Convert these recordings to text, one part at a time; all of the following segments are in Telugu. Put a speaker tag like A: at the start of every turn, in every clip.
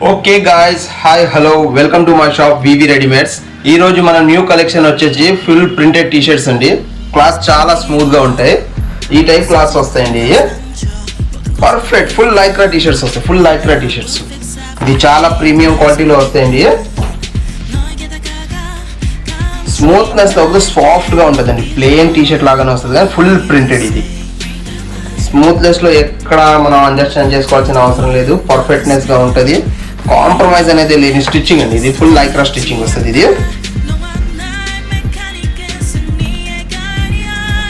A: Okay guys, hi hello, welcome to my shop V V readymades. ఈ రోజు మన న్యూ కలెక్షన్ వచ్చేసి ఫుల్ ప్రింటెడ్ టీ షర్ట్స్ అండి. క్లాత్ చాలా స్మూత్ గా ఉంటాయి. ఈ టైప్ క్లాత్స్ వస్తాయండి. Perfect full Lycra T shirts వస్తాయి. ఫుల్ లైక్రా టీ షర్ట్స్ ఇది చాలా ప్రీమియం క్వాలిటీలో వస్తాయండి. స్మూత్నెస్ తో సాఫ్ట్ గా ఉంటుందండి. ప్లెయిన్ టీ షర్ట్ లాగానే వస్తుంది కానీ ఫుల్ ప్రింటెడ్. ఇది స్మూత్నెస్ లో ఎక్కడ మనం అండర్స్టాండ్ చేసుకోవాల్సిన అవసరం లేదు. పర్ఫెక్ట్నెస్ గా ఉంటుంది. కాంప్రమైజ్ అనేది లేని స్టిచ్చింగ్ అండి. ఇది ఫుల్ లైక్రా స్టిచ్చింగ్ వస్తుంది. ఇది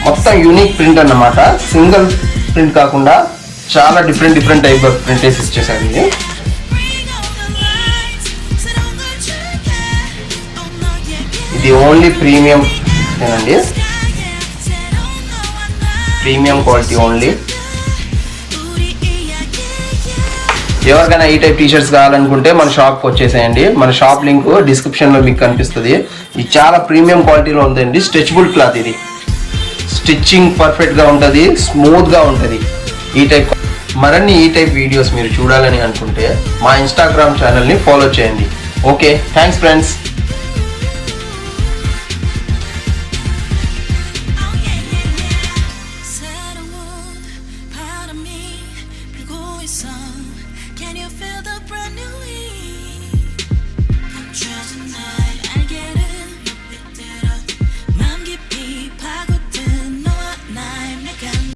A: మొత్తం యూనిక్ ప్రింట్ అన్నమాట. సింగిల్ ప్రింట్ కాకుండా చాలా డిఫరెంట్ టైప్ ఆఫ్ ప్రింట్ వేసి ఇచ్చేసారు. ఇది ఓన్లీ ప్రీమియం ఏనండి. Premium quality only. ఎవరికైనా ఈ టైప్ టీ షర్ట్స్ కావాలనుకుంటే మన షాప్కి వచ్చేసేయండి. మన షాప్ లింక్ డిస్క్రిప్షన్లో మీకు కనిపిస్తుంది. ఇది చాలా ప్రీమియం క్వాలిటీలో ఉందండి. Stretchable cloth. ఇది స్టిచ్చింగ్ పర్ఫెక్ట్గా ఉంటుంది, స్మూత్గా ఉంటుంది. ఈ టైప్ మరిన్ని ఈ టైప్ వీడియోస్ మీరు చూడాలని అనుకుంటే మా ఇన్స్టాగ్రామ్ ఛానల్ని ఫాలో చేయండి. Okay, thanks friends.